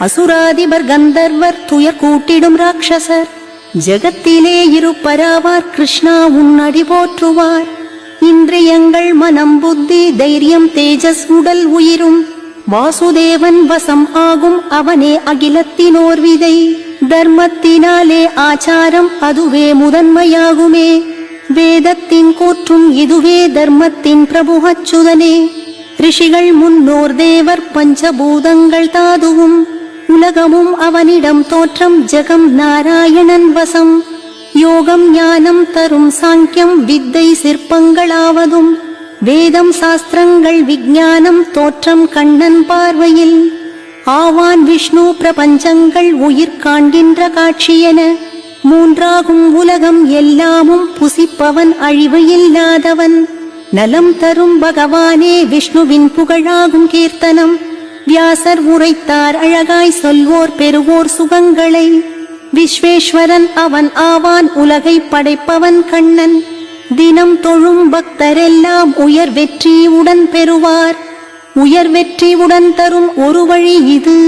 அசுராதிபர் கந்தர்வர் துயர் கூட்டிடும் ராட்சசர் ஜகத்திலே இருப்பராவார். கிருஷ்ணா உன் அடி போற்றுவார். இந்திரியங்கள் மனம் புத்தி தைரியம் தேஜஸ் உடல் உயிரும் வாசுதேவன் வசம் ஆகும். அவனே அகிலத்தினோர் விதை. தர்மத்தினாலே ஆச்சாரம் அதுவே முதன்மையாகுமே. வேதத்தின் கூற்றும் இதுவே தர்மத்தின் பிரபு அச்சுதனே. ரிஷிகள் முன்னோர் தேவர் பஞ்சபூதங்கள் தாதுவும் உலகமும் அவனிடம் தோற்றம். ஜெகம் நாராயணன் வசம். யோகம் ஞானம் தரும் சாங்கியம் வித்தை சிற்பங்களாவதும் வேதம் சாஸ்திரங்கள் விஞ்ஞானம் தோற்றம் கண்ணன் பார்வையில். ஆவான் விஷ்ணு பிரபஞ்சங்கள் உயிர் காண்கின்ற காட்சியென மூன்றாகும் உலகம் எல்லாமும் புசிப்பவன் அழிவு இல்லாதவன். நலம் தரும் பகவானே விஷ்ணுவின் புகழாகும் கீர்த்தனம். வியாசர் உரைத்தார் அழகாய் சொல்வோர் பெறுவோர் சுகங்களை. விஸ்வேஸ்வரன் அவன் ஆவான் உலகை படைப்பவன் கண்ணன். தினம் தொழும் பக்தரெல்லாம் உயர் வெற்றி உடன் பெறுவார். உயர் வெற்றி உடன் தரும் ஒரு வழி இது.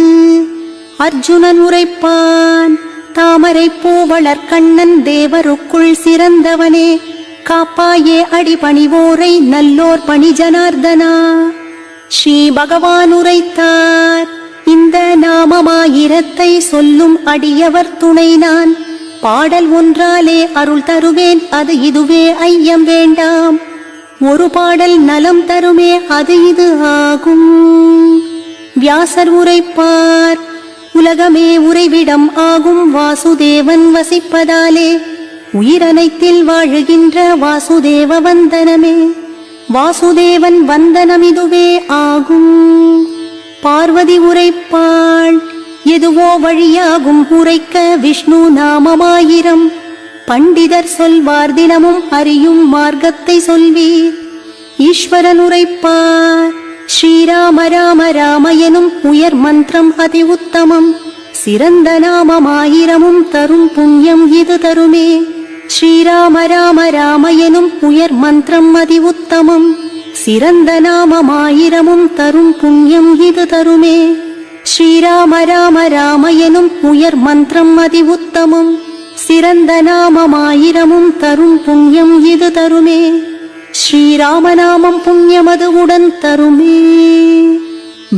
அர்ஜுனன் உரைப்பான் தாமரை பூவளர் கண்ணன் தேவருக்குள் சிறந்தவனே. காப்பாயே அடிபணிவோரை நல்லோர் பணி ஜனார்தனா. ஸ்ரீ பகவான் உரைத்தார் இந்த நாமமாயிரத்தை சொல்லும் அடியவர் துணை நான். பாடல் ஒன்றாலே அருள் தருவேன் அது இதுவே ஐயம் வேண்டாம். ஒரு பாடல் நலம் தருமே அது இது ஆகும். வியாசர் உரைப்பார் உலகமே உறைவிடம் ஆகும் வாசுதேவன் வசிப்பதாலே. உயிரனைத்தில் வாழுகின்ற வாசுதேவ வந்தனமே. வாசுதேவன் வந்தனம் இதுவே ஆகும். பார்வதி உரைப்பாள் எதுவோ வழியாகும் உரைக்க விஷ்ணு நாமமாயிரம். பண்டிதர் சொல்வார் தினமும் அறியும் மார்க்கத்தை சொல்வீர். ஈஸ்வரன் உரைப்பார் ஸ்ரீராம ராம ராம எனும் உயர் மந்திரம் அதி உத்தமம். சிறந்த நாமமாயிரமும் தரும் புண்ணியம் இது தருமே. ஸ்ரீராம ராம ராம எனும் உயர் மந்திரம் அதி உத்தமம். சிறந்த நாமமாயிரமும் தரும் புண்ணியம் இது தருமே. ஸ்ரீராம ராம ராம எனும் உயர் மந்திரம் அதி உத்தமம். சிறந்த நாமமாயிரமும் தரும் புண்ணியம் இது தருமே. ஸ்ரீராமநாமம் புண்ணியமது உடன் தருமே.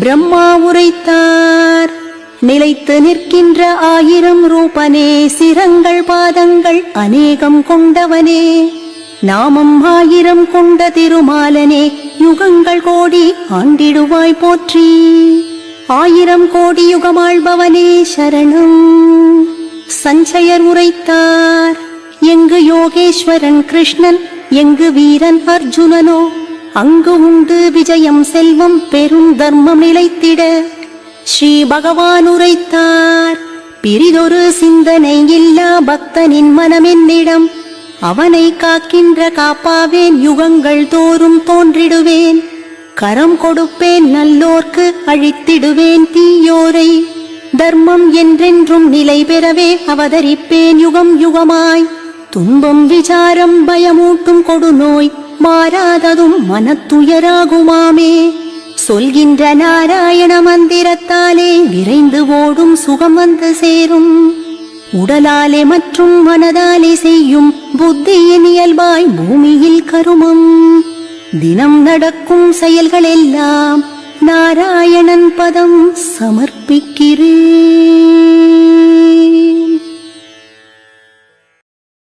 பிரம்மா உரைத்தார் நிலைத்து நிற்கின்ற ஆயிரம் ரூபனே. சிரங்கள் பாதங்கள் அநேகம் கொண்டவனே. நாமம் ஆயிரம் கொண்ட திருமாலனே. யுகங்கள் கோடி ஆண்டிடுவாய் போற்றி. ஆயிரம் கோடி யுகமாழ்பவனே சரணம். சஞ்சயர் உரைத்தார் எங்கு யோகேஸ்வரன் கிருஷ்ணன் எங்கு வீரன் அர்ஜுனனோ அங்கு உண்டு விஜயம் செல்வம் பெரும் தர்மம் நிலைத்திட. ஸ்ரீ பகவான் உரைத்தார் பிரிதொரு சிந்தனை இல்லா பக்தனின் மனமென்னிடம். அவனை காக்கின்ற காப்பாவேன் யுகங்கள் தோறும் தோன்றிடுவேன். கரம் கொடுப்பேன் நல்லோர்க்கு அழித்திடுவேன் தீயோரை. தர்மம் என்றென்றும் நிலை பெறவே அவதரிப்பேன் யுகம் யுகமாய். துன்பம் விசாரம் பயமூட்டும் கொடுநோய் மாறாததும் மனத்துயராகுமாமே. சொல்கின்ற நாராயண மந்திரத்தாலே விரைந்து ஓடும் சுகம் வந்து சேரும். உடலாலே மற்றும் மனதாலே செய்யும் புத்தியின் இயல்பாய் பூமியில் கருமம். தினம் நடக்கும் செயல்கள் எல்லாம் நாராயணன் பதம் சமர்ப்பிக்கிறேன்.